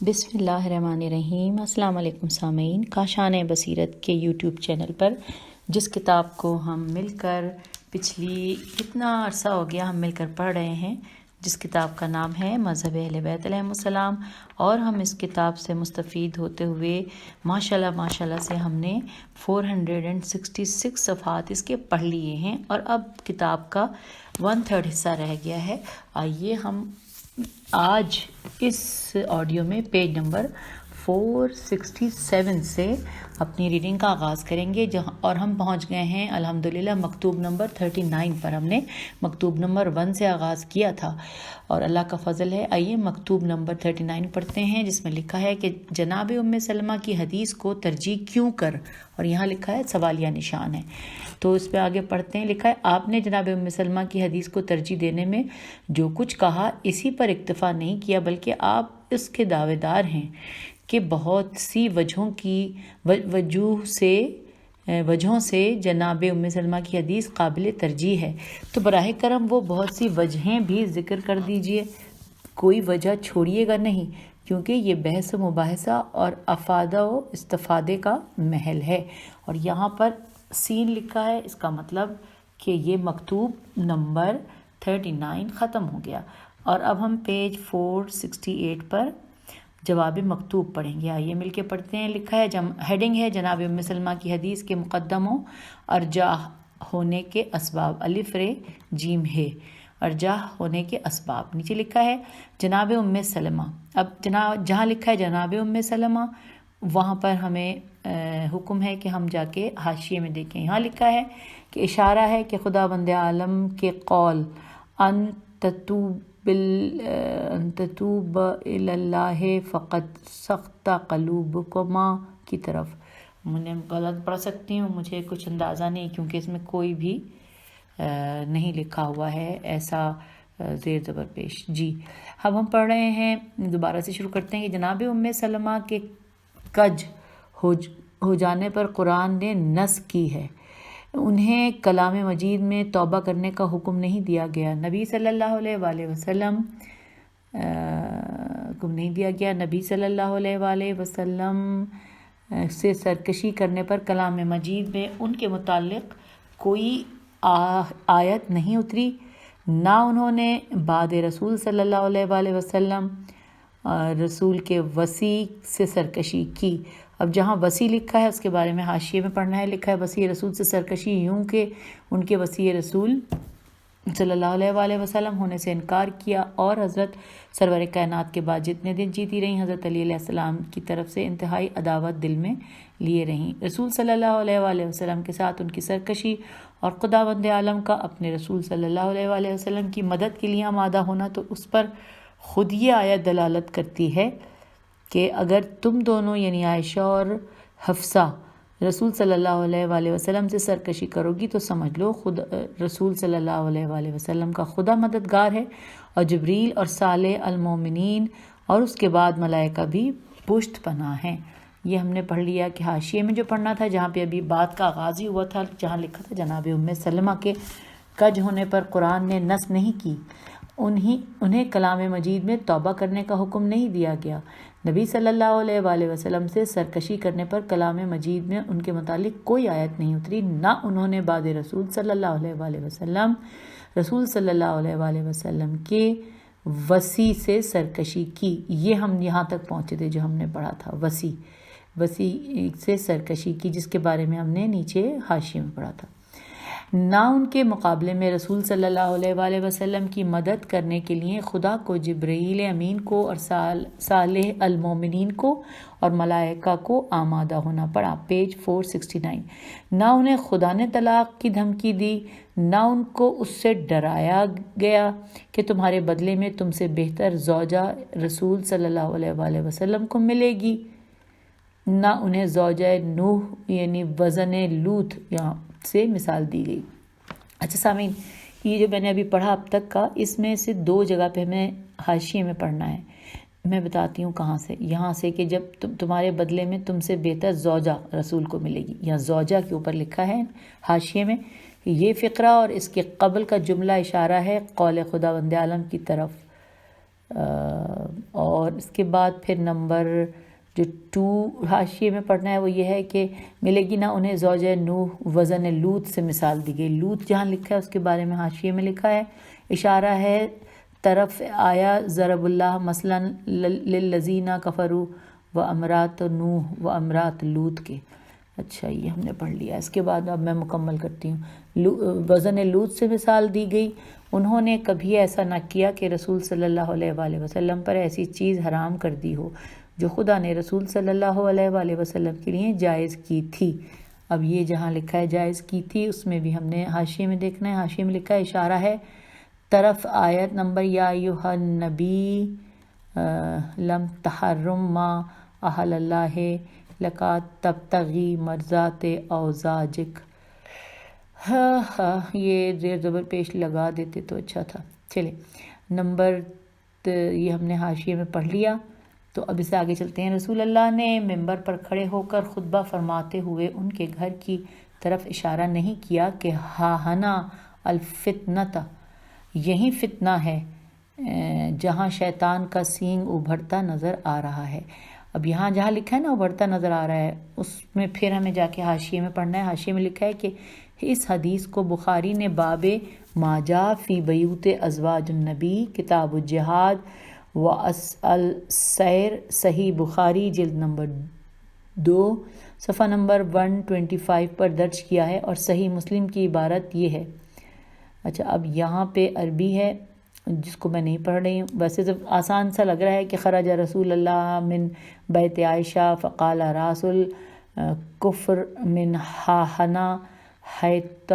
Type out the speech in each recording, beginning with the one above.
بسم اللہ الرحمن الرحیم۔ السلام علیکم سامعین، کاشان بصیرت کے یوٹیوب چینل پر جس کتاب کو ہم مل کر پچھلی کتنا عرصہ ہو گیا ہم مل کر پڑھ رہے ہیں، جس کتاب کا نام ہے مذہب اہل بیت علیہم السلام، اور ہم اس کتاب سے مستفید ہوتے ہوئے ماشاءاللہ سے ہم نے 466 صفحات اس کے پڑھ لیے ہیں، اور اب کتاب کا 1/3 حصہ رہ گیا ہے۔ آئیے ہم آج اس آڈیو میں پیج نمبر 467 سے اپنی ریڈنگ کا آغاز کریں گے، اور ہم پہنچ گئے ہیں الحمدللہ مکتوب نمبر 39 پر۔ ہم نے مکتوب نمبر 1 سے آغاز کیا تھا اور اللہ کا فضل ہے۔ آئیے مکتوب نمبر 39 پڑھتے ہیں، جس میں لکھا ہے کہ جناب ام سلمہ کی حدیث کو ترجیح کیوں کر، اور یہاں لکھا ہے سوالیہ نشان ہے، تو اس پہ آگے پڑھتے ہیں۔ لکھا ہے آپ نے جناب ام سلمہ کی حدیث کو ترجیح دینے میں جو کچھ کہا اسی پر اکتفا نہیں کیا، بلکہ آپ اس کے دعوے دار ہیں کہ بہت سی وجہوں سے جناب ام سلمہ کی حدیث قابل ترجیح ہے، تو براہ کرم وہ بہت سی وجہیں بھی ذکر کر دیجئے، کوئی وجہ چھوڑیے گا نہیں، کیونکہ یہ بحث و مباحثہ اور افادہ و استفادے کا محل ہے۔ اور یہاں پر سین لکھا ہے، اس کا مطلب کہ یہ مکتوب نمبر 39 ختم ہو گیا، اور اب ہم پیج 468 پر جواب مکتوب پڑھیں گے۔ آئیے مل کے پڑھتے ہیں۔ لکھا ہے ہیڈنگ ہے جناب ام سلمہ کی حدیث کے مقدموں ارجاح ہونے کے اسباب، الف رے جیم ہے، ارجاح ہونے کے اسباب۔ نیچے لکھا ہے جناب ام سلمہ۔ اب جہاں لکھا ہے جناب ام سلمہ وہاں پر ہمیں حکم ہے کہ ہم جا کے حاشیے میں دیکھیں۔ یہاں لکھا ہے کہ اشارہ ہے کہ خدا بند عالم کے قول ان تتوب الی اللہ فقد سخت قلوبکما کی طرف۔ میں غلط پڑھ سکتی ہوں، مجھے کچھ اندازہ نہیں، کیونکہ اس میں کوئی بھی نہیں لکھا ہوا ہے ایسا زیر زبر پیش۔ جی اب ہم پڑھ رہے ہیں، دوبارہ سے شروع کرتے ہیں کہ جناب ام سلمہ کے کج ہو جانے پر قرآن نے نص کی ہے، انہیں کلام مجید میں توبہ کرنے کا حکم نہیں دیا گیا، نبی صلی اللہ علیہ وآلہ وسلم نبی صلی اللہ علیہ وآلہ وسلم سے سرکشی کرنے پر کلام مجید میں ان کے متعلق کوئی آیت نہیں اتری، نہ انہوں نے بعد رسول صلی اللہ علیہ وآلہ وسلم رسول کے وصی سے سرکشی کی۔ اب جہاں وصی لکھا ہے اس کے بارے میں حاشیے میں پڑھنا ہے۔ لکھا ہے وصی رسول سے سرکشی یوں کہ ان کے وصی رسول صلی اللہ علیہ وآلہ وسلم ہونے سے انکار کیا، اور حضرت سرور کائنات کے بعد جتنے دن جیتی رہیں حضرت علی علیہ السلام کی طرف سے انتہائی عداوت دل میں لیے رہیں۔ رسول صلی اللہ علیہ وآلہ وسلم کے ساتھ ان کی سرکشی، اور خداوند عالم کا اپنے رسول صلی اللہ علیہ وآلہ وسلم کی مدد کے لیے آمادہ ہونا، تو اس پر خود یہ آیت دلالت کرتی ہے کہ اگر تم دونوں یعنی عائشہ اور حفصہ رسول صلی اللہ علیہ وآلہ وسلم سے سرکشی کرو گی، تو سمجھ لو خود رسول صلی اللہ علیہ وآلہ وسلم کا خدا مددگار ہے، اور جبریل اور صالح المومنین اور اس کے بعد ملائکہ بھی پشت پناہ ہیں۔ یہ ہم نے پڑھ لیا کہ حاشیے میں جو پڑھنا تھا، جہاں پہ ابھی بات کا آغاز ہی ہوا تھا، جہاں لکھا تھا جناب ام سلمہ کے کج ہونے پر قرآن نے نص نہیں کی، انہیں کلام مجید میں توبہ کرنے کا حکم نہیں دیا گیا، نبی صلی اللہ علیہ وآلہ وسلم سے سرکشی کرنے پر کلام مجید میں ان کے متعلق کوئی آیت نہیں اتری، نہ انہوں نے بعد رسول صلی اللہ علیہ وآلہ وسلم رسول صلی اللہ علیہ وآلہ وسلم کے وصی سے سرکشی کی۔ یہ ہم یہاں تک پہنچے تھے جو ہم نے پڑھا تھا، وصی سے سرکشی کی، جس کے بارے میں ہم نے نیچے حاشیے میں پڑھا تھا۔ نہ ان کے مقابلے میں رسول صلی اللہ علیہ وآلہ وسلم کی مدد کرنے کے لیے خدا کو جبرائیل امین کو اور صالح المومنین کو اور ملائکہ کو آمادہ ہونا پڑا، پیج 469۔ نہ انہیں خدا نے طلاق کی دھمکی دی، نہ ان کو اس سے ڈرایا گیا کہ تمہارے بدلے میں تم سے بہتر زوجہ رسول صلی اللہ علیہ وآلہ وسلم کو ملے گی، نہ انہیں زوجہ نوح یعنی وزن لوط یہاں سے مثال دی گئی۔ اچھا سامعین، یہ جو میں نے ابھی پڑھا اب تک کا، اس میں سے 2 جگہ پہ ہمیں حاشیے میں پڑھنا ہے۔ میں بتاتی ہوں کہاں سے، یہاں سے کہ جب تمہارے بدلے میں تم سے بہتر زوجہ رسول کو ملے گی، یا زوجہ کے اوپر لکھا ہے حاشیے میں، یہ فقرہ اور اس کے قبل کا جملہ اشارہ ہے قول خداوند عالم کی طرف، اور اس کے بعد پھر نمبر جو 2 حاشیے میں پڑھنا ہے وہ یہ ہے کہ ملے گی نہ انہیں زوجہ نوح وزن لوط سے مثال دی گئی. لوط جہاں لکھا ہے اس کے بارے میں حاشیے میں لکھا ہے اشارہ ہے طرف آیا ضرب اللہ مثلا للذین کفروا و امرات نوح و امرات لوط کے. اچھا یہ ہم نے پڑھ لیا. اس کے بعد اب میں مکمل کرتی ہوں. وزن لوط سے مثال دی گئی. انہوں نے کبھی ایسا نہ کیا کہ رسول صلی اللہ علیہ وآلہ وسلم پر ایسی چیز حرام کر دی ہو جو خدا نے رسول صلی اللہ علیہ وآلہ وسلم کے لیے جائز کی تھی. اب یہ جہاں لکھا ہے جائز کی تھی اس میں بھی ہم نے حاشیے میں دیکھنا ہے. حاشیے میں لکھا ہے اشارہ ہے طرف آیت نمبر یا ایھا النبی لم تحرم ما احل اللہ لکا تبتغی مرضات اوزاجک. یہ زیر زبر پیش لگا دیتے تو اچھا تھا. چلے نمبر یہ ہم نے حاشیے میں پڑھ لیا. تو اب اسے آگے چلتے ہیں. رسول اللہ نے ممبر پر کھڑے ہو کر خطبہ فرماتے ہوئے ان کے گھر کی طرف اشارہ نہیں کیا کہ ہا ہنا الفتنۃ، یہی فتنہ ہے جہاں شیطان کا سینگ ابھرتا نظر آ رہا ہے. اب یہاں جہاں لکھا ہے نا ابھرتا نظر آ رہا ہے اس میں پھر ہمیں جا کے حاشیے میں پڑھنا ہے. حاشیے میں لکھا ہے کہ اس حدیث کو بخاری نے باب ما جاء فی بیوت ازواج النبی کتاب الجہاد و السیر صحیح بخاری جلد نمبر 2 صفحہ نمبر 125 پر درج کیا ہے اور صحیح مسلم کی عبارت یہ ہے. اچھا اب یہاں پہ عربی ہے جس کو میں نہیں پڑھ رہی ہوں. ویسے تو آسان سا لگ رہا ہے کہ خرج رسول اللہ من بیت عائشہ فقال راس الکفر من ہاہنا حیت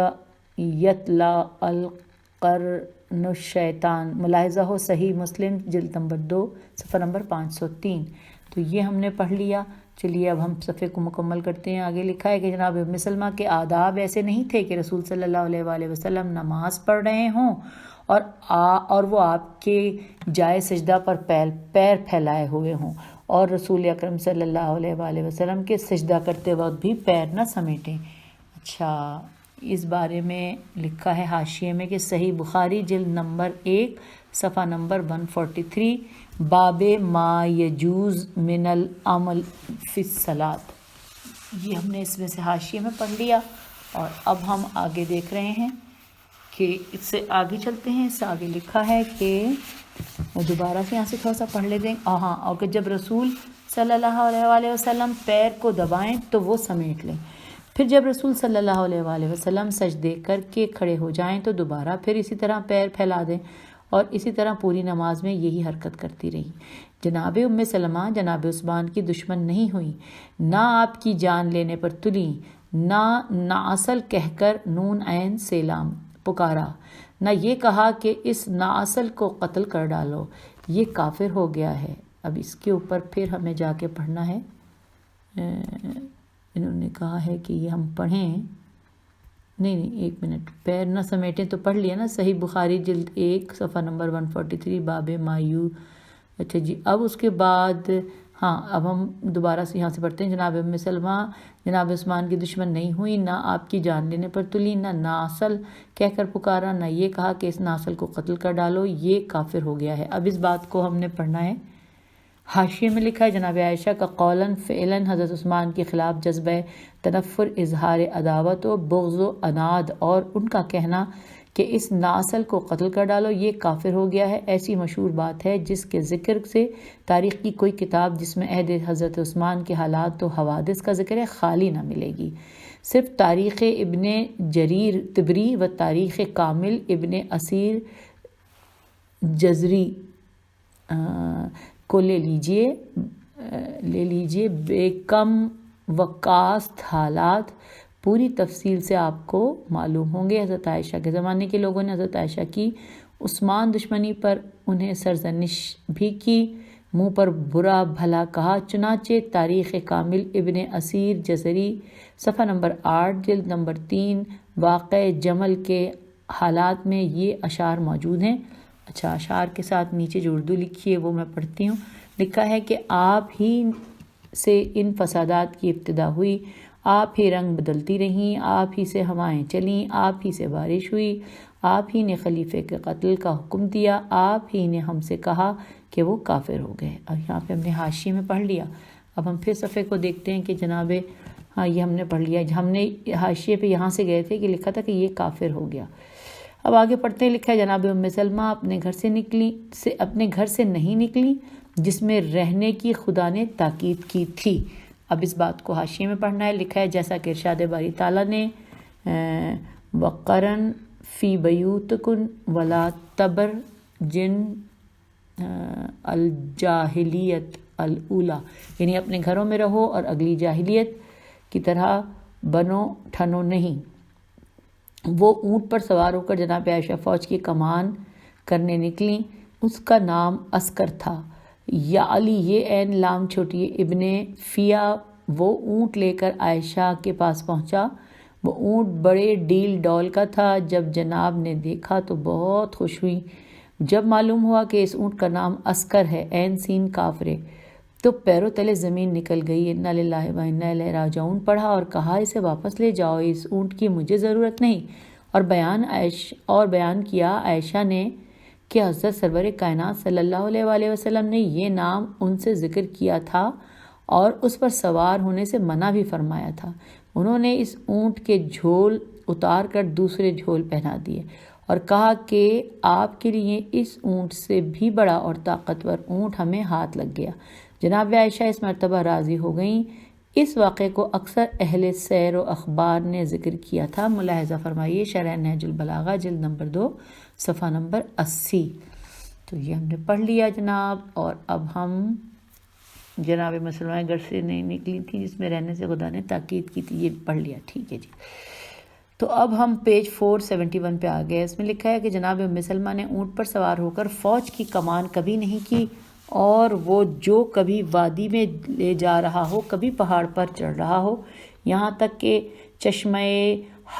یتلا القرن الشیطان. ملاحظہ ہو صحیح مسلم جلد نمبر 2 صفحہ نمبر 503. تو یہ ہم نے پڑھ لیا. چلیے اب ہم صفحے کو مکمل کرتے ہیں. آگے لکھا ہے کہ جناب ام سلمہ کے آداب ایسے نہیں تھے کہ رسول صلی اللہ علیہ وآلہ وسلم نماز پڑھ رہے ہوں اور وہ آپ کے جائے سجدہ پر پیر پھیلائے ہوئے ہوں اور رسول اکرم صلی اللہ علیہ وآلہ وسلم کے سجدہ کرتے وقت بھی پیر نہ سمیٹیں. اچھا اس بارے میں لکھا ہے حاشیے میں کہ صحیح بخاری جلد نمبر 1 صفحہ نمبر 143 باب ما یجوز من العمل فی الصلاۃ. یہ ہم نے اس میں سے حاشیے میں پڑھ لیا اور اب ہم آگے دیکھ رہے ہیں کہ اس سے آگے چلتے ہیں. اس سے آگے لکھا ہے کہ وہ دوبارہ سے یہاں سے تھوڑا سا پڑھ لیتے ہیں. ہاں اور کہ جب رسول صلی اللہ علیہ وآلہ وسلم پیر کو دبائیں تو وہ سمیٹ لیں. پھر جب رسول صلی اللہ علیہ وآلہ وسلم سجدے کر کے کھڑے ہو جائیں تو دوبارہ پھر اسی طرح پیر پھیلا دیں اور اسی طرح پوری نماز میں یہی حرکت کرتی رہی. جناب ام سلمہ جناب عثمان کی دشمن نہیں ہوئی، نہ آپ کی جان لینے پر تلیں، نہ ناصل کہہ کر نون عین سیلام پکارا، نہ یہ کہا کہ اس ناصل کو قتل کر ڈالو، یہ کافر ہو گیا ہے. اب اس کے اوپر پھر ہمیں جا کے پڑھنا ہے. انہوں نے کہا ہے کہ یہ ہم پڑھیں، نہیں ایک منٹ، پیر نہ سمیٹیں تو پڑھ لیا نا. صحیح بخاری جلد 1 صفحہ نمبر 143 باب مایو. اچھا جی اب اس کے بعد اب ہم دوبارہ سے یہاں سے پڑھتے ہیں. جناب ام سلمہ جناب عثمان کی دشمن نہیں ہوئی، نہ آپ کی جان لینے پر تلی، نہ ناصل کہہ کر پکارا، نہ یہ کہا کہ اس ناصل کو قتل کر ڈالو، یہ کافر ہو گیا ہے. اب اس بات کو ہم نے پڑھنا ہے. حاشیے میں لکھا ہے جناب عائشہ کا قولاً فعلاً حضرت عثمان کے خلاف جذبہ تنفر، اظہار عداوت و بغض و عناد اور ان کا کہنا کہ اس ناصل کو قتل کر ڈالو یہ کافر ہو گیا ہے ایسی مشہور بات ہے جس کے ذکر سے تاریخ کی کوئی کتاب جس میں عہد حضرت عثمان کے حالات و حوادث کا ذکر ہے خالی نہ ملے گی. صرف تاریخ ابن جریر طبری و تاریخ کامل ابن اسیر جزری کو لے لیجئے بے کم وکاست حالات پوری تفصیل سے آپ کو معلوم ہوں گے. حضرت عائشہ کے زمانے کے لوگوں نے حضرت عائشہ کی عثمان دشمنی پر انہیں سرزنش بھی کی، منہ پر برا بھلا کہا. چنانچہ تاریخ کامل ابن اسیر جزری صفحہ نمبر 8 جلد نمبر 3 واقع جمل کے حالات میں یہ اشعار موجود ہیں. اچھا اشعار کے ساتھ نیچے جو اردو لکھی ہے وہ میں پڑھتی ہوں. لکھا ہے کہ آپ ہی سے ان فسادات کی ابتدا ہوئی، آپ ہی رنگ بدلتی رہیں، آپ ہی سے ہوائیں چلیں، آپ ہی سے بارش ہوئی، آپ ہی نے خلیفے کے قتل کا حکم دیا، آپ ہی نے ہم سے کہا کہ وہ کافر ہو گئے۔ اور یہاں پہ ہم نے حاشیے میں پڑھ لیا۔ اب ہم پھر صفحے کو دیکھتے ہیں کہ جناب یہ ہم نے پڑھ لیا، ہم نے حاشیے پہ یہاں سے گئے تھے کہ لکھا تھا کہ یہ کافر ہو گیا۔ اب آگے پڑھتے ہیں، لکھا ہے جناب ام سلمہ اپنے گھر سے نہیں نکلی جس میں رہنے کی خدا نے تاکید کی تھی۔ اب اس بات کو حاشیے میں پڑھنا ہے۔ لکھا ہے جیسا کہ ارشاد باری تعالیٰ نے وقرن فی بیوتکن ولا تبرجن الجاہلیت الاولی، یعنی اپنے گھروں میں رہو اور اگلی جاہلیت کی طرح بنو ٹھنو نہیں۔ وہ اونٹ پر سوار ہو کر جناب عائشہ فوج کی کمان کرنے نکلیں، اس کا نام عسکر تھا، یا علی یہ عین لام چھوٹی ابن فیا۔ وہ اونٹ لے کر عائشہ کے پاس پہنچا، وہ اونٹ بڑے ڈیل ڈول کا تھا۔ جب جناب نے دیکھا تو بہت خوش ہوئی۔ جب معلوم ہوا کہ اس اونٹ کا نام عسکر ہے، عین سین کافرے، تو پیروں تلے زمین نکل گئی۔ انا للہ و انا الیہ راجعون پڑھا اور کہا اسے واپس لے جاؤ، اس اونٹ کی مجھے ضرورت نہیں۔ اور بیان کیا عائشہ نے کہ حضرت سرور کائنات صلی اللہ علیہ وآلہ وسلم نے یہ نام ان سے ذکر کیا تھا اور اس پر سوار ہونے سے منع بھی فرمایا تھا۔ انہوں نے اس اونٹ کے جھول اتار کر دوسرے جھول پہنا دیے اور کہا کہ آپ کے لیے اس اونٹ سے بھی بڑا اور طاقتور اونٹ ہمیں ہاتھ لگ گیا۔ جناب عائشہ اس مرتبہ راضی ہو گئیں۔ اس واقعے کو اکثر اہل سیر و اخبار نے ذکر کیا تھا۔ ملاحظہ فرمائیے شرح نہج البلاغہ جلد نمبر 2 صفحہ نمبر 80۔ تو یہ ہم نے پڑھ لیا جناب، اور اب ہم جناب مسلمہ گھر سے نہیں نکلی تھی جس میں رہنے سے خدا نے تاکید کی تھی، یہ پڑھ لیا، ٹھیک ہے جی۔ تو اب ہم پیج 471 پہ آ گئے۔ اس میں لکھا ہے کہ جناب ام سلمہ نے اونٹ پر سوار ہو کر فوج کی کمان کبھی نہیں کی، اور وہ جو کبھی وادی میں لے جا رہا ہو، کبھی پہاڑ پر چڑھ رہا ہو، یہاں تک کہ چشمہ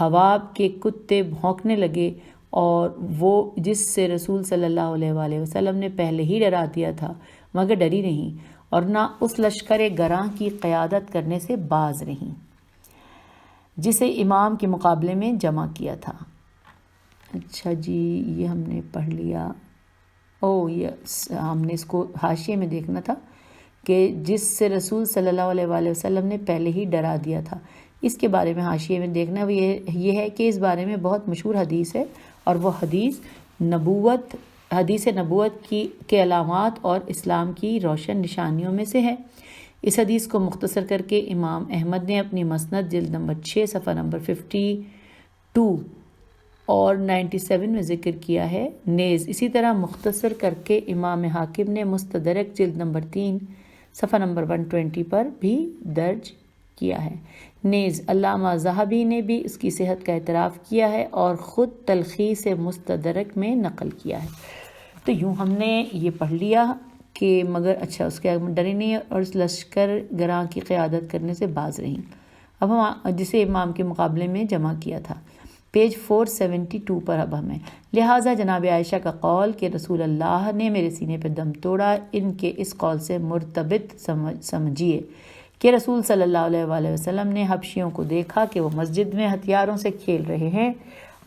حواب کے کتے بھونکنے لگے، اور وہ جس سے رسول صلی اللہ علیہ وآلہ وسلم نے پہلے ہی ڈرا دیا تھا، مگر ڈری نہیں، اور نہ اس لشکر گراں کی قیادت کرنے سے باز رہیں جسے امام کے مقابلے میں جمع کیا تھا۔ اچھا جی، یہ ہم نے پڑھ لیا۔ یہ ہم نے اس کو حاشیے میں دیکھنا تھا کہ جس سے رسول صلی اللہ علیہ وآلہ وسلم نے پہلے ہی ڈرا دیا تھا، اس کے بارے میں حاشیے میں دیکھنا یہ ہے کہ اس بارے میں بہت مشہور حدیث ہے، اور وہ حدیث نبوت کے علامات اور اسلام کی روشن نشانیوں میں سے ہے۔ اس حدیث کو مختصر کر کے امام احمد نے اپنی مسند جلد نمبر 6 صفحہ نمبر 52 اور 97 میں ذکر کیا ہے۔ نیز اسی طرح مختصر کر کے امام حاکم نے مستدرک جلد نمبر 3 صفحہ نمبر 120 پر بھی درج کیا ہے۔ نیز علامہ ذہبی نے بھی اس کی صحت کا اعتراف کیا ہے اور خود تلخیص مستدرک میں نقل کیا ہے۔ تو یوں ہم نے یہ پڑھ لیا کہ مگر اچھا اس کے ڈری نہیں اور اس لشکر گراں کی قیادت کرنے سے باز رہیں، اب ہم جسے امام کے مقابلے میں جمع کیا تھا۔ پیج 472 پر اب ہمیں لہٰذا جناب عائشہ کا قول کہ رسول اللہ نے میرے سینے پہ دم توڑا، ان کے اس قول سے مرتبط سمجھیے کہ رسول صلی اللہ علیہ وآلہ وسلم نے حبشیوں کو دیکھا کہ وہ مسجد میں ہتھیاروں سے کھیل رہے ہیں۔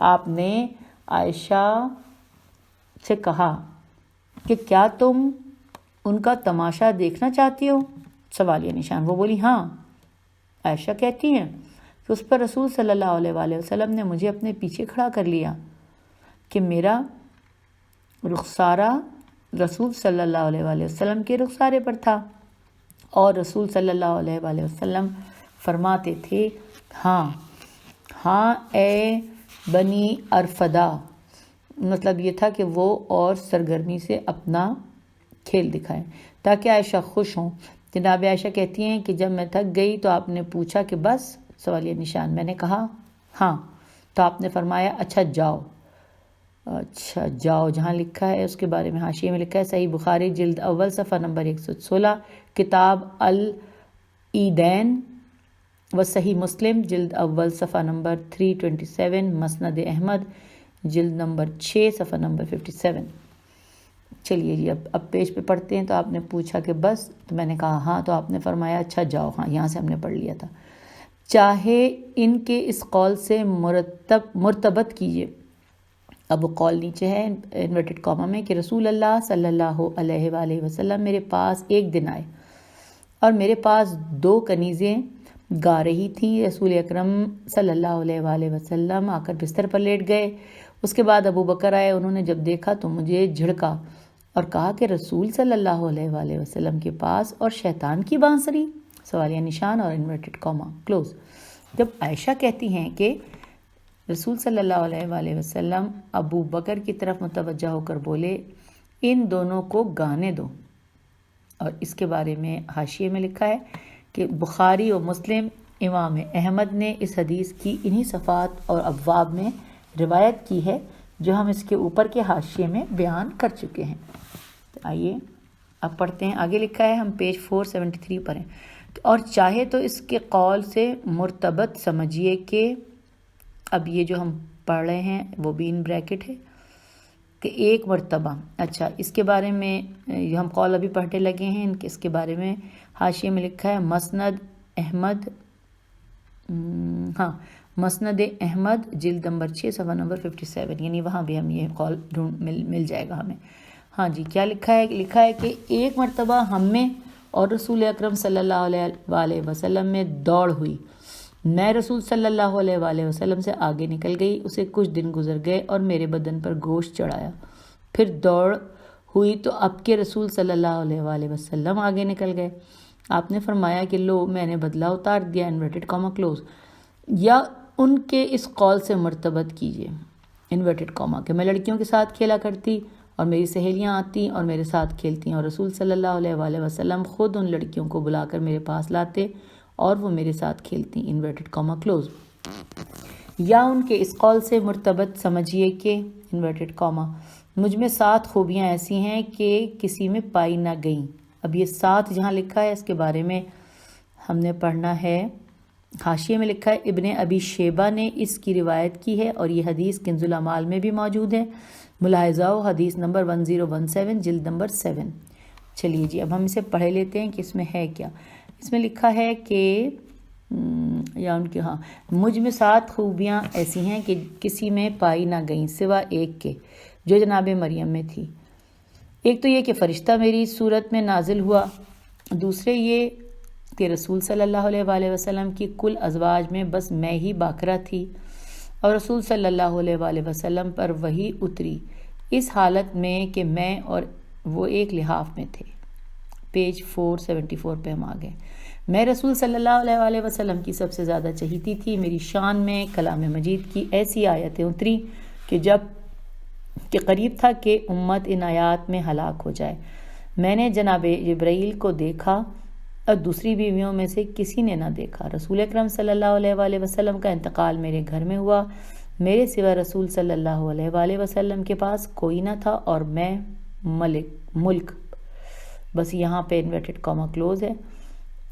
آپ نے عائشہ سے کہا کہ کیا تم ان کا تماشا دیکھنا چاہتی ہو؟ سوالیہ نشان۔ وہ بولی ہاں۔ عائشہ کہتی ہیں کہ اس پر رسول صلی اللہ علیہ وآلہ وسلم نے مجھے اپنے پیچھے کھڑا کر لیا کہ میرا رخسارہ رسول صلی اللہ علیہ وآلہ وسلم کے رخسارے پر تھا، اور رسول صلی اللہ علیہ وآلہ وسلم فرماتے تھے ہاں ہاں اے بنی ارفدہ، مطلب یہ تھا کہ وہ اور سرگرمی سے اپنا کھیل دکھائیں تاکہ عائشہ خوش ہوں۔ جناب عائشہ کہتی ہیں کہ جب میں تھک گئی تو آپ نے پوچھا کہ بس؟ سوالیہ نشان۔ میں نے کہا ہاں، تو آپ نے فرمایا اچھا جاؤ۔ جہاں لکھا ہے اس کے بارے میں حاشیے میں لکھا ہے صحیح بخاری جلد اول صفحہ نمبر 116، کتاب العیدین، و صحیح مسلم جلد اول صفحہ نمبر 327، مسند احمد جلد نمبر 6 صفحہ نمبر 57۔ چلیے جی اب پیج پہ پڑھتے ہیں۔ تو آپ نے پوچھا کہ بس؟ تو میں نے کہا ہاں، تو آپ نے فرمایا اچھا جاؤ۔ ہاں، یہاں سے ہم نے پڑھ لیا تھا۔ چاہے ان کے اس قول سے مرتبط کیجیے، اب وہ قول نیچے ہے انورٹڈ کاما میں کہ رسول اللہ صلی اللہ علیہ وآلہ وسلم میرے پاس ایک دن آئے اور میرے پاس 2 کنیزیں گا رہی تھیں۔ رسول اکرم صلی اللہ علیہ وآلہ وسلم آ کر بستر پر لیٹ گئے۔ اس کے بعد ابو بکر آئے، انہوں نے جب دیکھا تو مجھے جھڑکا اور کہا کہ رسول صلی اللہ علیہ وآلہ وسلم کے پاس اور شیطان کی بانسری، سوالیہ نشان اور انورٹڈ کاما کلوز۔ جب عائشہ کہتی ہیں کہ رسول صلی اللہ علیہ وآلہ وسلم ابو بکر کی طرف متوجہ ہو کر بولے ان دونوں کو گانے دو، اور اس کے بارے میں حاشیے میں لکھا ہے کہ بخاری و مسلم امام احمد نے اس حدیث کی انہی صفحات اور ابواب میں روایت کی ہے جو ہم اس کے اوپر کے حاشیے میں بیان کر چکے ہیں۔ آئیے اب پڑھتے ہیں، آگے لکھا ہے، ہم پیج 473 پر ہیں۔ اور چاہے تو اس کے قول سے مرتبط سمجھیے کہ اب یہ جو ہم پڑھ رہے ہیں وہ بھی ان بریکٹ ہے کہ ایک مرتبہ، اچھا اس کے بارے میں ہم قول ابھی پڑھنے لگے ہیں، اس کے بارے میں حاشیے میں لکھا ہے مسند احمد جلد نمبر 6 صفحہ نمبر 57، یعنی وہاں بھی ہم یہ قول مل جائے گا ہمیں۔ ہاں جی، کیا لکھا ہے؟ لکھا ہے کہ ایک مرتبہ ہم میں اور رسول اکرم صلی اللہ علیہ وآلہ وسلم میں دوڑ ہوئی، میں رسول صلی اللہ علیہ وآلہ وسلم سے آگے نکل گئی، اسے کچھ دن گزر گئے اور میرے بدن پر گوشت چڑھایا، پھر دوڑ ہوئی تو اب کے رسول صلی اللہ علیہ وآلہ وسلم آگے نکل گئے، آپ نے فرمایا کہ لو میں نے بدلہ اتار دیا، انورٹڈ کاما کلوز، یا ان کے اس قول سے مرتبط کیجئے انورٹڈ کاما کہ میں لڑکیوں کے ساتھ کھیلا کرتی اور میری سہیلیاں آتی اور میرے ساتھ کھیلتی اور رسول صلی اللہ علیہ وآلہ وسلم خود ان لڑکیوں کو بلا کر میرے پاس لاتے اور وہ میرے ساتھ کھیلتی، انورٹڈ کاما کلوز، یا ان کے اس قول سے مرتبط سمجھیے کہ انورٹڈ کاما مجھ میں 7 خوبیاں ایسی ہیں کہ کسی میں پائی نہ گئیں۔ اب یہ 7 جہاں لکھا ہے اس کے بارے میں ہم نے پڑھنا ہے، حاشیے میں لکھا ہے ابن ابی شیبہ نے اس کی روایت کی ہے اور یہ حدیث کنز الاعمال میں بھی موجود ہے، ملاحظہ ہو حدیث نمبر 1017 جلد نمبر 7۔ چلیے جی اب ہم اسے پڑھ لیتے ہیں کہ اس میں ہے کیا۔ اس میں لکھا ہے کہ یا ان کے مجھ میں 7 خوبیاں ایسی ہیں کہ کسی میں پائی نہ گئیں سوا ایک کے جو جناب مریم میں تھی۔ ایک تو یہ کہ فرشتہ میری صورت میں نازل ہوا، دوسرے یہ کہ رسول صلی اللہ علیہ وآلہ وسلم کی کل ازواج میں بس میں ہی باکرہ تھی اور رسول صلی اللہ علیہ وآلہ وسلم پر وحی اتری اس حالت میں کہ میں اور وہ ایک لحاف میں تھے۔ پیج 474 پہ ہم آ گئے۔ میں رسول صلی اللہ علیہ وآلہ وسلم کی سب سے زیادہ چہیتی تھی، میری شان میں کلام مجید کی ایسی آیتیں اتری کہ قریب تھا کہ امت ان آیات میں ہلاک ہو جائے۔ میں نے جناب جبرائیل کو دیکھا اور دوسری بیویوں میں سے کسی نے نہ دیکھا۔ رسول اکرم صلی اللہ علیہ وآلہ وسلم کا انتقال میرے گھر میں ہوا، میرے سوا رسول صلی اللہ علیہ وآلہ وسلم کے پاس کوئی نہ تھا اور میں ملک، بس یہاں پہ انورٹڈ کاما کلوز ہے۔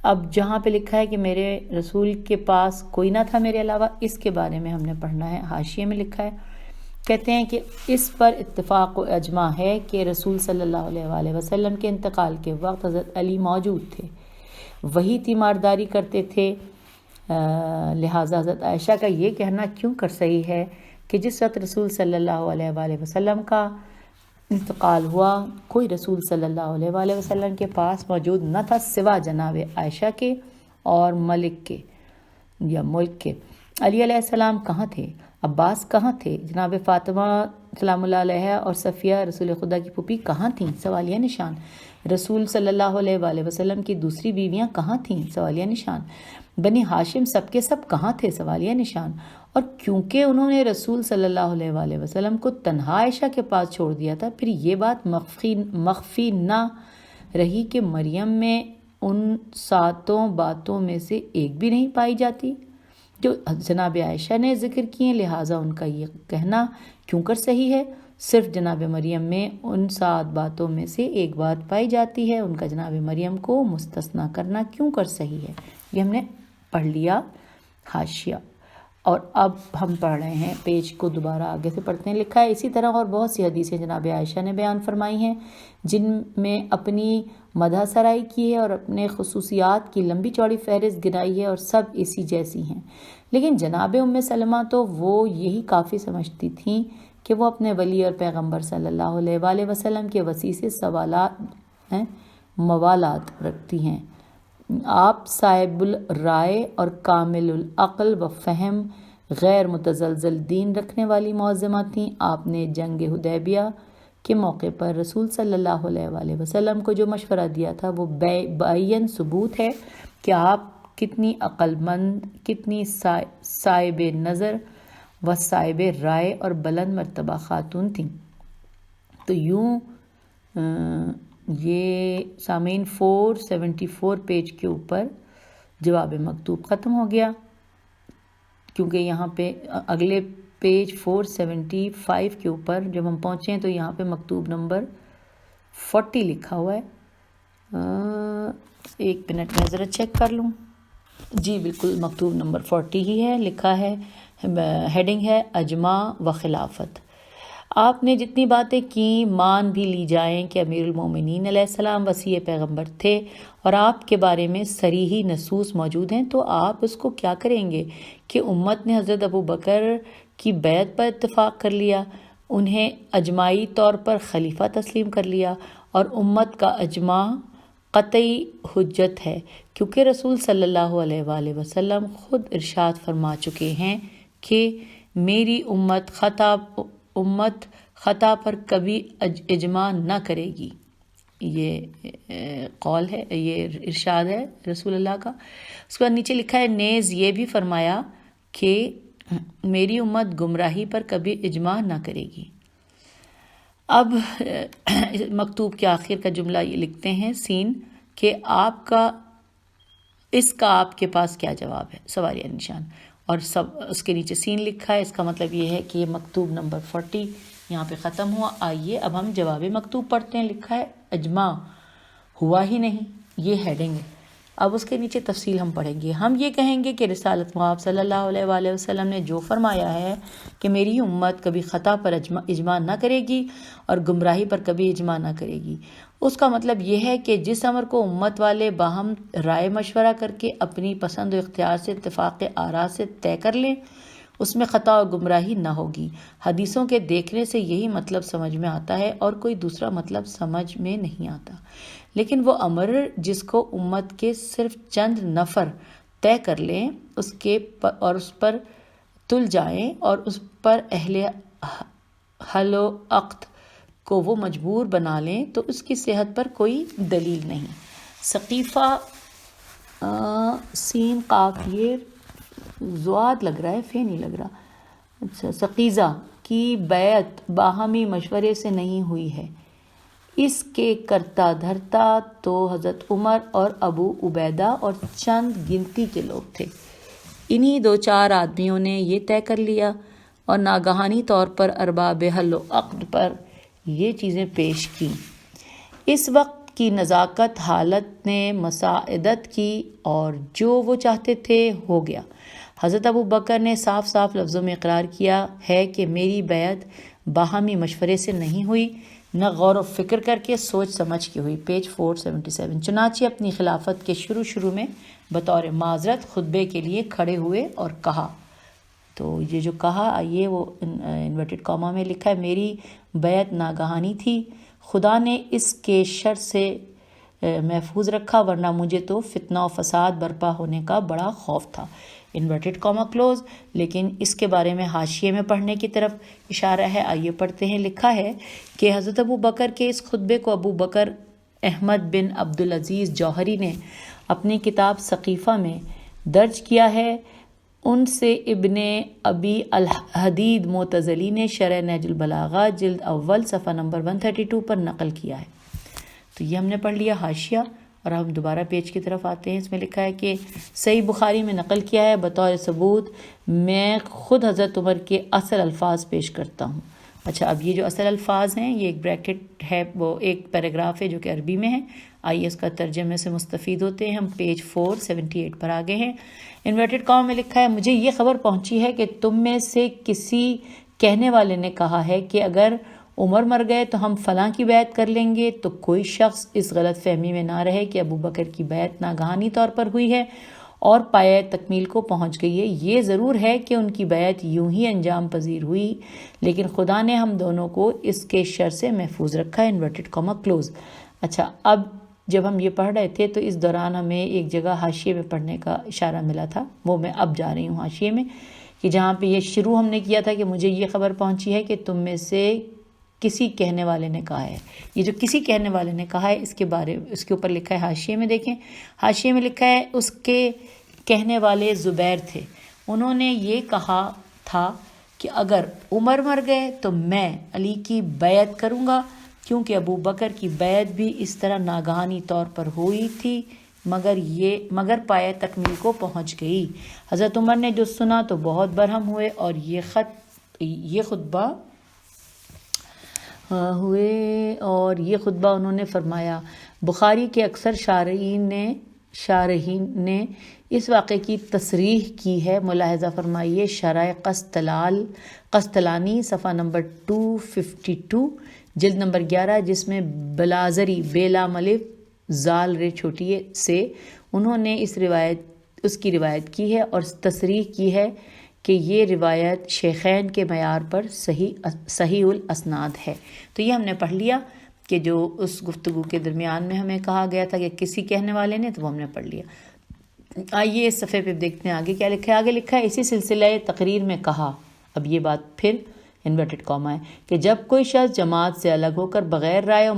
اب جہاں پہ لکھا ہے کہ میرے رسول کے پاس کوئی نہ تھا میرے علاوہ، اس کے بارے میں ہم نے پڑھنا ہے۔ حاشیے میں لکھا ہے، کہتے ہیں کہ اس پر اتفاق و اجماع ہے کہ رسول صلی اللہ علیہ وآلہ وسلم کے انتقال کے وقت حضرت علی موجود تھے، وہی تیمارداری کرتے تھے، لہٰذا حضرت عائشہ کا یہ کہنا کیوں کر صحیح ہے کہ جس وقت رسول صلی اللہ علیہ وآلہ وسلم کا انتقال ہوا کوئی رسول صلی اللہ علیہ وآلہ وسلم کے پاس موجود نہ تھا سوا جناب عائشہ کے اور ملک کے یا ملک کے۔ علی علیہ السلام کہاں تھے؟ عباس کہاں تھے؟ جناب فاطمہ سلام اللہ علیہ اور صفیہ رسول خدا کی پھوپھی کہاں تھیں؟ سوالیہ نشان۔ رسول صلی اللہ علیہ وآلہ وسلم کی دوسری بیویاں کہاں تھیں؟ سوالیہ نشان۔ بنی ہاشم سب کے سب کہاں تھے؟ سوالیہ نشان۔ اور کیونکہ انہوں نے رسول صلی اللہ علیہ وآلہ وسلم کو تنہا عائشہ کے پاس چھوڑ دیا تھا، پھر یہ بات مخفی نہ رہی کہ مریم میں ان 7 باتوں میں سے ایک بھی نہیں پائی جاتی جو جناب عائشہ نے ذکر کیے، لہٰذا ان کا یہ کہنا کیوں کر صحیح ہے؟ صرف جناب مریم میں ان 7 باتوں میں سے ایک بات پائی جاتی ہے، ان کا جناب مریم کو مستثنیٰ کرنا کیوں کر صحیح ہے؟ یہ ہم نے پڑھ لیا حاشیہ، اور اب ہم پڑھ رہے ہیں پیج کو دوبارہ آگے سے پڑھتے ہیں۔ لکھا ہے اسی طرح اور بہت سی حدیثیں جناب عائشہ نے بیان فرمائی ہیں جن میں اپنی مدح سرائی کی ہے اور اپنے خصوصیات کی لمبی چوڑی فہرست گنائی ہے اور سب اسی جیسی ہیں، لیکن جناب ام سلمہ تو وہ یہی کافی سمجھتی تھیں کہ وہ اپنے ولی اور پیغمبر صلی اللہ علیہ وآلہ وسلم کے وسیع سے موالات رکھتی ہیں۔ آپ صاحب الرائے اور کامل العقل و فہم، غیر متزلزل دین رکھنے والی معظمہ تھیں۔ آپ نے جنگ حدیبیہ کے موقع پر رسول صلی اللہ علیہ وآلہ وسلم کو جو مشورہ دیا تھا وہ بعین ثبوت ہے کہ آپ کتنی عقل مند، کتنی صاحب نظر و صاحب رائے اور بلند مرتبہ خاتون تھیں۔ تو یوں یہ سامعین 474 پیج کے اوپر جواب مکتوب ختم ہو گیا، کیونکہ یہاں پہ اگلے پیج 475 کے اوپر جب ہم پہنچے ہیں تو یہاں پہ مکتوب نمبر 40 لکھا ہوا ہے۔ ایک منٹ میں ذرا چیک کر لوں۔ جی بالکل مکتوب نمبر 40 ہی ہے، لکھا ہے، ہیڈنگ ہے اجماع و خلافت۔ آپ نے جتنی باتیں کی مان بھی لی جائیں کہ امیر المومنین علیہ السلام وصی پیغمبر تھے اور آپ کے بارے میں صریحی نصوص موجود ہیں، تو آپ اس کو کیا کریں گے کہ امت نے حضرت ابو بکر کی بیعت پر اتفاق کر لیا، انہیں اجماعی طور پر خلیفہ تسلیم کر لیا، اور امت کا اجماع قطعی حجت ہے، کیونکہ رسول صلی اللہ علیہ وآلہ وسلم خود ارشاد فرما چکے ہیں کہ میری امت خطا پر کبھی اجماع نہ کرے گی۔ یہ قول ہے، یہ ارشاد ہے رسول اللہ کا۔ اس کے بعد نیچے لکھا ہے نیز یہ بھی فرمایا کہ میری امت گمراہی پر کبھی اجماع نہ کرے گی۔ اب مکتوب کے آخر کا جملہ یہ لکھتے ہیں سین کہ اس کا آپ کے پاس کیا جواب ہے، سوالیہ نشان، اور اس کے نیچے سین لکھا ہے۔ اس کا مطلب یہ ہے کہ یہ مکتوب نمبر 40 یہاں پہ ختم ہوا۔ آئیے اب ہم جواب مکتوب پڑھتے ہیں۔ لکھا ہے اجماع ہوا ہی نہیں، یہ ہیڈنگ ہے۔ اب اس کے نیچے تفصیل ہم پڑھیں گے۔ ہم یہ کہیں گے کہ رسالت مآب صلی اللہ علیہ وآلہ وسلم نے جو فرمایا ہے کہ میری امت کبھی خطا پر اجماع نہ کرے گی اور گمراہی پر کبھی اجماع نہ کرے گی، اس کا مطلب یہ ہے کہ جس امر کو امت والے باہم رائے مشورہ کر کے اپنی پسند و اختیار سے اتفاق آراء سے طے کر لیں، اس میں خطا و گمراہی نہ ہوگی۔ حدیثوں کے دیکھنے سے یہی مطلب سمجھ میں آتا ہے اور کوئی دوسرا مطلب سمجھ میں نہیں آتا۔ لیکن وہ امر جس کو امت کے صرف چند نفر طے کر لیں اور اس پر تل جائیں اور اس پر اہل حل و عقد کو وہ مجبور بنا لیں، تو اس کی صحت پر کوئی دلیل نہیں۔ ثقیفہ سین قاف، یہ زواد لگ رہا ہے، فے نہیں لگ رہا۔ اچھا، سقیزہ کی بیعت باہمی مشورے سے نہیں ہوئی ہے، اس کے کرتا دھرتا تو حضرت عمر اور ابو عبیدہ اور چند گنتی کے لوگ تھے۔ انہی 2-4 آدمیوں نے یہ طے کر لیا اور ناگہانی طور پر ارباب حل و عقد پر یہ چیزیں پیش کی۔ اس وقت کی نزاکت حالت نے مساعدت کی اور جو وہ چاہتے تھے ہو گیا۔ حضرت ابو بکر نے صاف صاف لفظوں میں اقرار کیا ہے کہ میری بیعت باہمی مشورے سے نہیں ہوئی، نہ غور و فکر کر کے سوچ سمجھ کے ہوئی۔ پیج 477۔ چنانچہ اپنی خلافت کے شروع میں بطور معذرت خطبے کے لیے کھڑے ہوئے اور کہا، تو یہ جو کہا آئیے وہ انورٹڈ کاما میں لکھا ہے، میری بیعت ناگہانی تھی، خدا نے اس کے شر سے محفوظ رکھا، ورنہ مجھے تو فتنہ و فساد برپا ہونے کا بڑا خوف تھا، انورٹڈ کاما کلوز۔ لیکن اس کے بارے میں حاشیے میں پڑھنے کی طرف اشارہ ہے، آئیے پڑھتے ہیں۔ لکھا ہے کہ حضرت ابو بکر کے اس خطبے کو ابو بکر احمد بن عبدالعزیز جوہری نے اپنی کتاب ثقیفہ میں درج کیا ہے۔ ان سے ابن ابی الحدید معتزلی نے شرح نہج البلاغہ جلد اول صفحہ نمبر 132 پر نقل کیا ہے۔ تو یہ ہم نے پڑھ لیا حاشیہ، اور ہم دوبارہ پیج کی طرف آتے ہیں۔ اس میں لکھا ہے کہ صحیح بخاری میں نقل کیا ہے بطور ثبوت، میں خود حضرت عمر کے اصل الفاظ پیش کرتا ہوں۔ اچھا، اب یہ جو اصل الفاظ ہیں، یہ ایک بریکٹ ہے، وہ ایک پیراگراف ہے جو کہ عربی میں ہے، آئیے اس کا ترجمے سے مستفید ہوتے ہیں۔ ہم پیج 478 پر آگے ہیں۔ انورٹڈ کام میں لکھا ہے، مجھے یہ خبر پہنچی ہے کہ تم میں سے کسی کہنے والے نے کہا ہے کہ اگر عمر مر گئے تو ہم فلاں کی بیعت کر لیں گے، تو کوئی شخص اس غلط فہمی میں نہ رہے کہ ابو بکر کی بیعت ناگہانی طور پر ہوئی ہے اور پایہ تکمیل کو پہنچ گئی ہے۔ یہ ضرور ہے کہ ان کی بیعت یوں ہی انجام پذیر ہوئی، لیکن خدا نے ہم دونوں کو اس کے شر سے محفوظ رکھا، انورٹڈ کاما کلوز۔ اچھا، اب جب ہم یہ پڑھ رہے تھے تو اس دوران ہمیں ایک جگہ حاشیے میں پڑھنے کا اشارہ ملا تھا، وہ میں اب جا رہی ہوں حاشیے میں، کہ جہاں پہ یہ شروع ہم نے کیا تھا کہ مجھے یہ خبر پہنچی ہے کہ تم میں سے کسی کہنے والے نے کہا ہے۔ یہ جو کسی کہنے والے نے کہا ہے اس کے اوپر لکھا ہے حاشیے میں، دیکھیں حاشیے میں لکھا ہے اس کے کہنے والے زبیر تھے۔ انہوں نے یہ کہا تھا کہ اگر عمر مر گئے تو میں علی کی بیعت کروں گا، کیونکہ ابو بکر کی بیعت بھی اس طرح ناگہانی طور پر ہوئی تھی، مگر پایہ تکمیل کو پہنچ گئی۔ حضرت عمر نے جو سنا تو بہت برہم ہوئے اور یہ خطبہ انہوں نے فرمایا۔ بخاری کے اکثر شارحین نے اس واقعے کی تصریح کی ہے، ملاحظہ فرمائیے شرح قسطلانی صفحہ نمبر 252 جلد نمبر 11، جس میں بلازری بیلام الف زال رے چھوٹیے سے انہوں نے اس کی روایت کی ہے اور تصریح کی ہے کہ یہ روایت شیخین کے معیار پر صحیح الاسناد ہے۔ تو یہ ہم نے پڑھ لیا کہ جو اس گفتگو کے درمیان میں ہمیں کہا گیا تھا کہ کسی کہنے والے نے، تو وہ ہم نے پڑھ لیا۔ آئیے اس صفحے پہ دیکھتے ہیں آگے کیا لکھا ہے۔ آگے لکھا ہے اسی سلسلہ تقریر میں کہا، اب یہ بات پھر انورٹڈ کاما ہے، کہ جب کوئی شخص جماعت سے الگ ہو کر بغیر رائے اور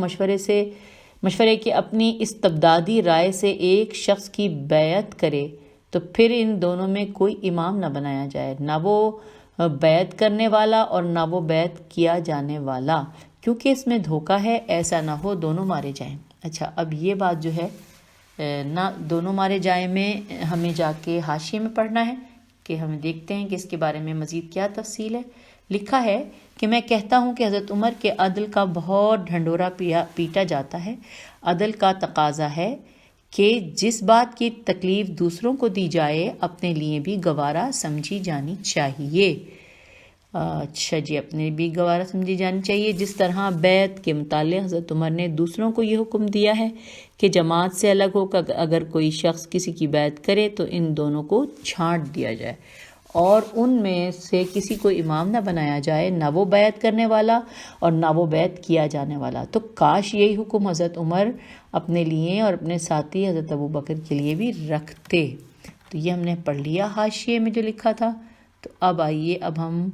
مشورے کے اپنی استبدادی رائے سے ایک شخص کی بیعت کرے تو پھر ان دونوں میں کوئی امام نہ بنایا جائے، نہ وہ بیعت کرنے والا اور نہ وہ بیعت کیا جانے والا، کیونکہ اس میں دھوکہ ہے، ایسا نہ ہو دونوں مارے جائیں۔ اچھا، اب یہ بات جو ہے نہ دونوں مارے جائیں میں ہمیں جا کے حاشیے میں پڑھنا ہے کہ ہم دیکھتے ہیں کہ اس کے بارے میں مزید کیا تفصیل ہے۔ لکھا ہے کہ میں کہتا ہوں کہ حضرت عمر کے عدل کا بہت ڈھنڈورا پیٹا جاتا ہے۔ عدل کا تقاضا ہے کہ جس بات کی تکلیف دوسروں کو دی جائے اپنے لیے بھی گوارا سمجھی جانی چاہیے۔ اچھا جی، اپنے بھی گوارا سمجھی جانی چاہیے۔ جس طرح بیعت کے متعلق حضرت عمر نے دوسروں کو یہ حکم دیا ہے کہ جماعت سے الگ ہو کر اگر کوئی شخص کسی کی بیعت کرے تو ان دونوں کو چھانٹ دیا جائے اور ان میں سے کسی کو امام نہ بنایا جائے، نہ وہ بیعت کرنے والا اور نہ وہ بیعت کیا جانے والا۔ تو کاش یہی حکم حضرت عمر اپنے لیے اور اپنے ساتھی حضرت ابو بکر کے لیے بھی رکھتے۔ تو یہ ہم نے پڑھ لیا حاشیے میں جو لکھا تھا۔ تو اب آئیے، اب ہم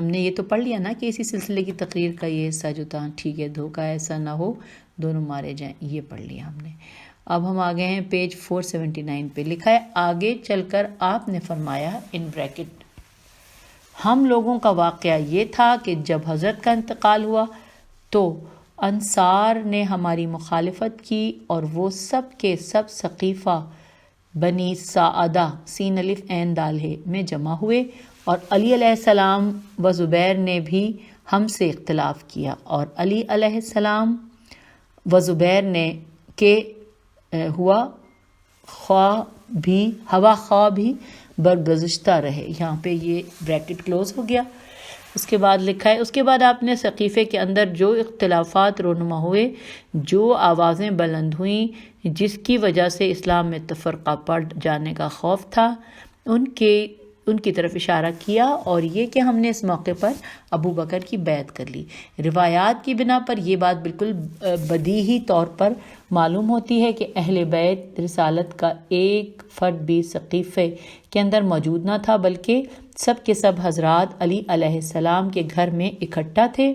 نے یہ تو پڑھ لیا نا کہ اسی سلسلے کی تقریر کا یہ حصہ جو تھا، ٹھیک ہے، دھوکہ ایسا نہ ہو دونوں مارے جائیں، یہ پڑھ لیا ہم نے۔ اب ہم آگے ہیں پیج 479 پہ، لکھا ہے آگے چل کر آپ نے فرمایا ان بریکٹ، ہم لوگوں کا واقعہ یہ تھا کہ جب حضرت کا انتقال ہوا تو انصار نے ہماری مخالفت کی اور وہ سب کے سب سقیفہ بنی سعدہ سین الف عین دال ہے میں جمع ہوئے، اور علی علیہ السلام و زبیر نے بھی ہم سے اختلاف کیا، اور علی علیہ السلام و زبیر نے کہ ہوا خواہ بھی برگزشتہ رہے۔ یہاں پہ یہ بریکٹ کلوز ہو گیا۔ اس کے بعد لکھا ہے، اس کے بعد آپ نے سقیفے کے اندر جو اختلافات رونما ہوئے، جو آوازیں بلند ہوئیں جس کی وجہ سے اسلام میں تفرقہ پڑ جانے کا خوف تھا، ان کی طرف اشارہ کیا، اور یہ کہ ہم نے اس موقع پر ابو بکر کی بیعت کر لی۔ روایات کی بنا پر یہ بات بالکل بدیہی طور پر معلوم ہوتی ہے کہ اہل بیت رسالت کا ایک فرد بھی سقیفے کے اندر موجود نہ تھا، بلکہ سب کے سب حضرات علی علیہ السلام کے گھر میں اکٹھا تھے،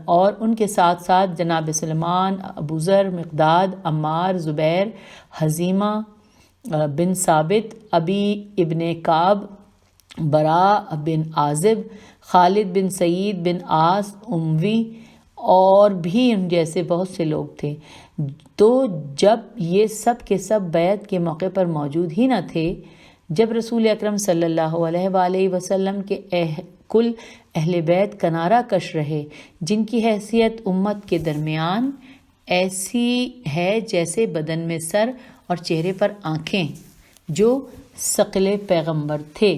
اور ان کے ساتھ ساتھ جناب سلمان، ابو ذر، مقداد، عمار، زبیر، حزیمہ بن ثابت، ابی ابن کعب، براء بن عازب، خالد بن سعید بن عاص اموی اور بھی ان جیسے بہت سے لوگ تھے۔ تو جب یہ سب کے سب بیعت کے موقع پر موجود ہی نہ تھے، جب رسول اکرم صلی اللہ علیہ وآلہ وسلم کے کل اہل بیت کنارہ کش رہے، جن کی حیثیت امت کے درمیان ایسی ہے جیسے بدن میں سر اور چہرے پر آنکھیں، جو ثقل پیغمبر تھے۔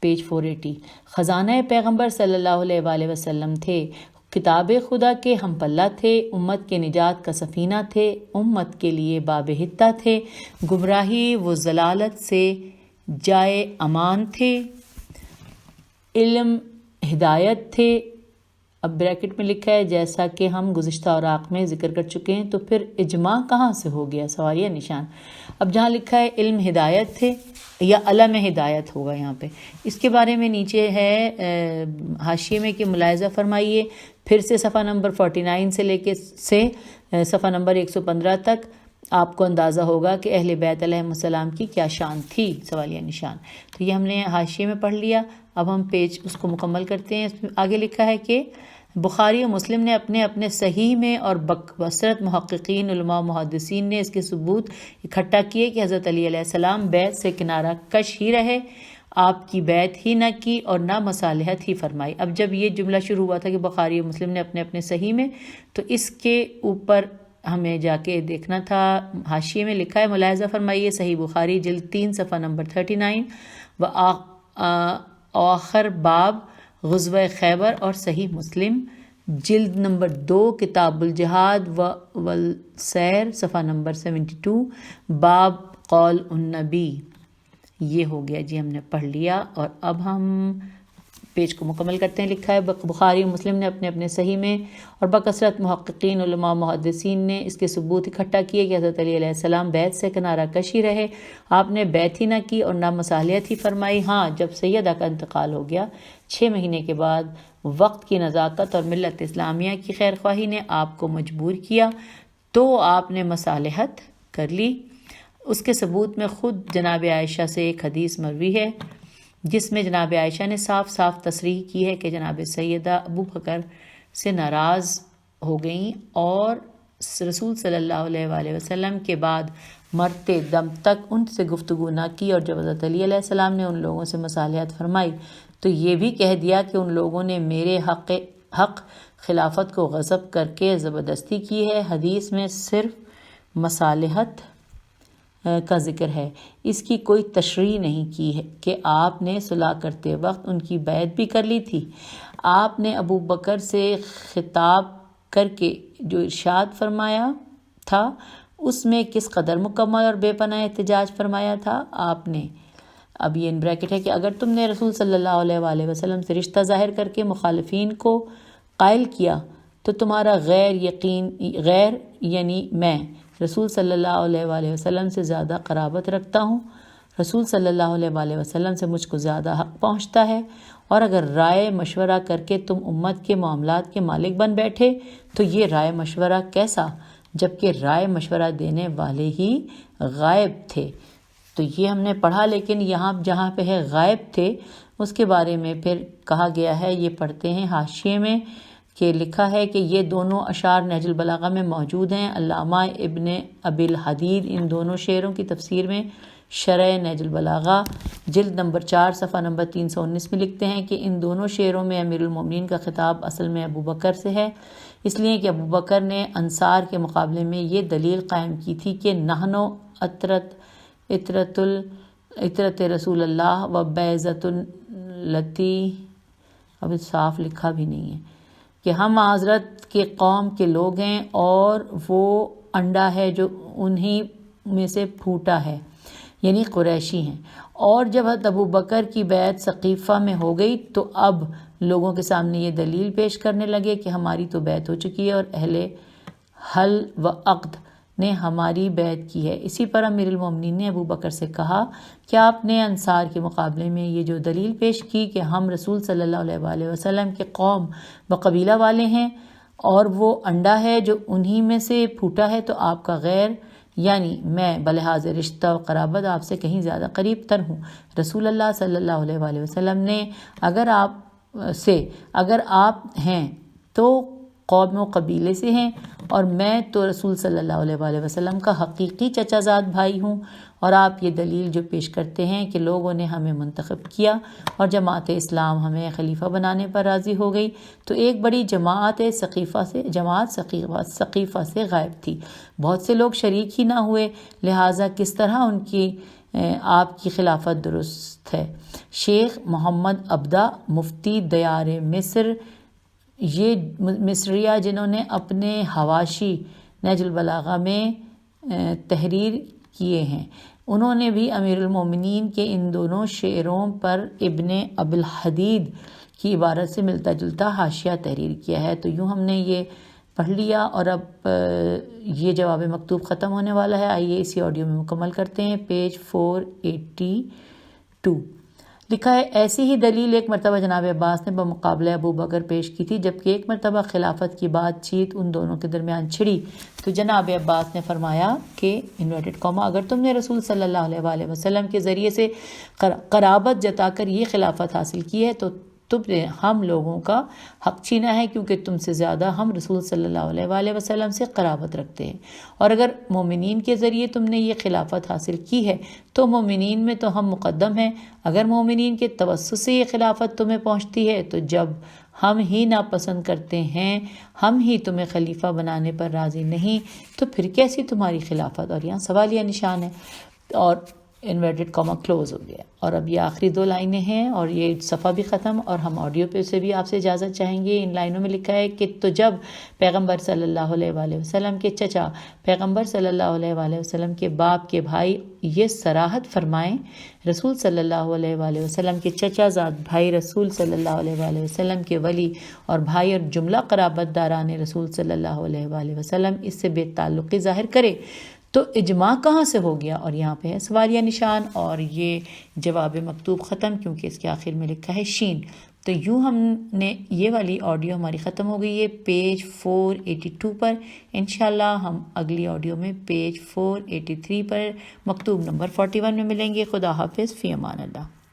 پیج 480، خزانہ پیغمبر صلی اللہ علیہ وآلہ وسلم تھے، کتاب خدا کے ہم پلہ تھے، امت کے نجات کا سفینہ تھے، امت کے لیے باب حتہ تھے، گمراہی و ضلالت سے جائے امان تھے، علم ہدایت تھے۔ اب بریکٹ میں لکھا ہے جیسا کہ ہم گزشتہ اوراق میں ذکر کر چکے ہیں، تو پھر اجماع کہاں سے ہو گیا؟ سوالیہ نشان۔ اب جہاں لکھا ہے علم ہدایت تھے یا علم ہدایت ہوگا یہاں پہ، اس کے بارے میں نیچے ہے حاشیے میں کہ ملاحظہ فرمائیے، پھر سے صفحہ نمبر 49 سے لے کے صفحہ نمبر 115 تک آپ کو اندازہ ہوگا کہ اہل بیت علیہم السلام کی کیا شان تھی، سوالیہ نشان۔ تو یہ ہم نے حاشیے میں پڑھ لیا، اب ہم پیج اس کو مکمل کرتے ہیں۔ اس میں آگے لکھا ہے کہ بخاری و مسلم نے اپنے صحیح میں اور بکثرت محققین علماء و محدثین نے اس کے ثبوت اکٹھا کیے کہ حضرت علی علیہ السلام بیت سے کنارہ کش ہی رہے، آپ کی بیت ہی نہ کی اور نہ مصالحت ہی فرمائی۔ اب جب یہ جملہ شروع ہوا تھا کہ بخاری و مسلم نے اپنے صحیح میں، تو اس کے اوپر ہمیں جا کے دیکھنا تھا، حاشیے میں لکھا ہے ملاحظہ فرمائیے صحیح بخاری جلد 3 صفحہ نمبر 39 و آخر باب غزوہ خیبر، اور صحیح مسلم جلد نمبر 2 کتاب الجہاد والسیر صفحہ نمبر 72 باب قول النبی۔ یہ ہو گیا جی، ہم نے پڑھ لیا، اور اب ہم پیج کو مکمل کرتے ہیں۔ لکھا ہے بخاری و مسلم نے اپنے صحیح میں اور بکثرت محققین علماء محدثین نے اس کے ثبوت اکٹھا کیے کہ حضرت علی علیہ السلام بیت سے کنارہ کش ہی رہے، آپ نے بیت ہی نہ کی اور نہ مصالحت ہی فرمائی۔ ہاں، جب سیدہ کا انتقال ہو گیا 6 مہینے کے بعد، وقت کی نزاکت اور ملت اسلامیہ کی خیر خواہی نے آپ کو مجبور کیا تو آپ نے مصالحت کر لی۔ اس کے ثبوت میں خود جناب عائشہ سے ایک حدیث مروی ہے جس میں جناب عائشہ نے صاف صاف تصریح کی ہے کہ جناب سیدہ ابو بکر سے ناراض ہو گئیں اور رسول صلی اللہ علیہ وآلہ وسلم کے بعد مرتے دم تک ان سے گفتگو نہ کی، اور جب حضرت علی علیہ السلام نے ان لوگوں سے مصالحت فرمائی تو یہ بھی کہہ دیا کہ ان لوگوں نے میرے حق خلافت کو غصب کر کے زبردستی کی ہے۔ حدیث میں صرف مصالحت کا ذکر ہے، اس کی کوئی تشریح نہیں کی ہے کہ آپ نے صلح کرتے وقت ان کی بیعت بھی کر لی تھی۔ آپ نے ابو بکر سے خطاب کر کے جو ارشاد فرمایا تھا اس میں کس قدر مکمل اور بے پناہ احتجاج فرمایا تھا آپ نے۔ اب یہ ان بریکٹ ہے کہ اگر تم نے رسول صلی اللہ علیہ وآلہ وسلم سے رشتہ ظاہر کر کے مخالفین کو قائل کیا تو تمہارا غیر یعنی میں رسول صلی اللہ علیہ وآلہ وسلم سے زیادہ قرابت رکھتا ہوں، رسول صلی اللہ علیہ وآلہ وسلم سے مجھ کو زیادہ حق پہنچتا ہے، اور اگر رائے مشورہ کر کے تم امت کے معاملات کے مالک بن بیٹھے تو یہ رائے مشورہ کیسا، جبکہ رائے مشورہ دینے والے ہی غائب تھے۔ تو یہ ہم نے پڑھا، لیکن یہاں جہاں پہ ہے غائب تھے اس کے بارے میں پھر کہا گیا ہے، یہ پڑھتے ہیں حاشیے میں کہ لکھا ہے کہ یہ دونوں اشعار نہج البلاغہ میں موجود ہیں۔ علامہ ابن ابی الحدید ان دونوں شعروں کی تفسیر میں شرح نہج البلاغہ جلد نمبر 4 صفحہ نمبر 319 میں لکھتے ہیں کہ ان دونوں شعروں میں امیر المومنین کا خطاب اصل میں ابو بکر سے ہے، اس لیے کہ ابو بکر نے انصار کے مقابلے میں یہ دلیل قائم کی تھی کہ نحنو عطرت رسول اللہ و بیضۃ التی، اب صاف لکھا بھی نہیں ہے، کہ ہم حضرت کے قوم کے لوگ ہیں اور وہ انڈا ہے جو انہی میں سے پھوٹا ہے، یعنی قریشی ہیں۔ اور جب حضرت ابو بکر کی بیعت سقیفہ میں ہو گئی تو اب لوگوں کے سامنے یہ دلیل پیش کرنے لگے کہ ہماری تو بیعت ہو چکی ہے اور اہل حل و عقد نے ہماری بیعت کی ہے۔ اسی پر امیر المومنین نے ابو بکر سے کہا کہ آپ نے انصار کے مقابلے میں یہ جو دلیل پیش کی کہ ہم رسول صلی اللہ علیہ وآلہ وسلم کے قوم و قبیلہ والے ہیں اور وہ انڈا ہے جو انہی میں سے پھوٹا ہے، تو آپ کا غیر یعنی میں بلحاظ رشتہ و قرابت آپ سے کہیں زیادہ قریب تر ہوں۔ رسول اللہ صلی اللہ علیہ وآلہ وسلم نے اگر آپ ہیں تو قوم و قبیلے سے ہیں، اور میں تو رسول صلی اللہ علیہ وآلہ وسلم کا حقیقی چچا زاد بھائی ہوں، اور آپ یہ دلیل جو پیش کرتے ہیں کہ لوگوں نے ہمیں منتخب کیا اور جماعت اسلام ہمیں خلیفہ بنانے پر راضی ہو گئی، تو ایک بڑی جماعت ثقیفہ سے غائب تھی، بہت سے لوگ شریک ہی نہ ہوئے، لہٰذا کس طرح آپ کی خلافت درست ہے۔ شیخ محمد عبدہ مفتی دیار مصر یہ مصریہ جنہوں نے اپنے حواشی نہج البلاغہ میں تحریر کیے ہیں، انہوں نے بھی امیر المومنین کے ان دونوں شعروں پر ابن ابی الحدید کی عبارت سے ملتا جلتا حاشیہ تحریر کیا ہے۔ تو یوں ہم نے یہ پڑھ لیا، اور اب یہ جواب مکتوب ختم ہونے والا ہے۔ آئیے اسی آڈیو میں مکمل کرتے ہیں۔ پیج 482 لکھا ہے، ایسی ہی دلیل ایک مرتبہ جناب عباس نے بمقابلہ ابو بکر پیش کی تھی، جبکہ ایک مرتبہ خلافت کی بات چیت ان دونوں کے درمیان چھڑی تو جناب عباس نے فرمایا کہ انورٹڈ کاما اگر تم نے رسول صلی اللہ علیہ وآلہ وسلم کے ذریعے سے قرابت جتا کر یہ خلافت حاصل کی ہے تو تم نے ہم لوگوں کا حق چھینا ہے، کیونکہ تم سے زیادہ ہم رسول صلی اللہ علیہ وآلہ وسلم سے قرابت رکھتے ہیں، اور اگر مومنین کے ذریعے تم نے یہ خلافت حاصل کی ہے تو مومنین میں تو ہم مقدم ہیں، اگر مومنین کے توسط سے یہ خلافت تمہیں پہنچتی ہے تو جب ہم ہی ناپسند کرتے ہیں، ہم ہی تمہیں خلیفہ بنانے پر راضی نہیں، تو پھر کیسی تمہاری خلافت؟ اور یہاں سوالیہ نشان ہے اور انورٹڈ کاما کلوز ہو گیا۔ اور اب یہ آخری دو لائنیں ہیں اور یہ صفحہ بھی ختم، اور ہم آڈیو پہ سے بھی آپ سے اجازت چاہیں گے۔ ان لائنوں میں لکھا ہے کہ تو جب پیغمبر صلی اللہ علیہ وآلہ وسلم کے چچا پیغمبر صلی اللہ علیہ وآلہ وسلم کے باپ کے بھائی یہ صراحت فرمائیں، رسول صلی اللہ علیہ وآلہ وسلم کے چچا زاد بھائی رسول صلی اللہ علیہ وآلہ وسلم کے ولی اور بھائی اور جملہ قرابت داران رسول صلی اللہ علیہ وآلہ وسلم اس سے بے تعلقی ظاہر کرے تو اجماع کہاں سے ہو گیا؟ اور یہاں پہ ہے سوالیہ نشان، اور یہ جواب مکتوب ختم کیونکہ اس کے آخر میں لکھا ہے شین۔ تو یوں ہم نے یہ والی آڈیو ہماری ختم ہو گئی ہے پیج 482 پر۔ انشاءاللہ ہم اگلی آڈیو میں پیج 483 پر مکتوب نمبر 41 میں ملیں گے۔ خدا حافظ، فی امان اللہ۔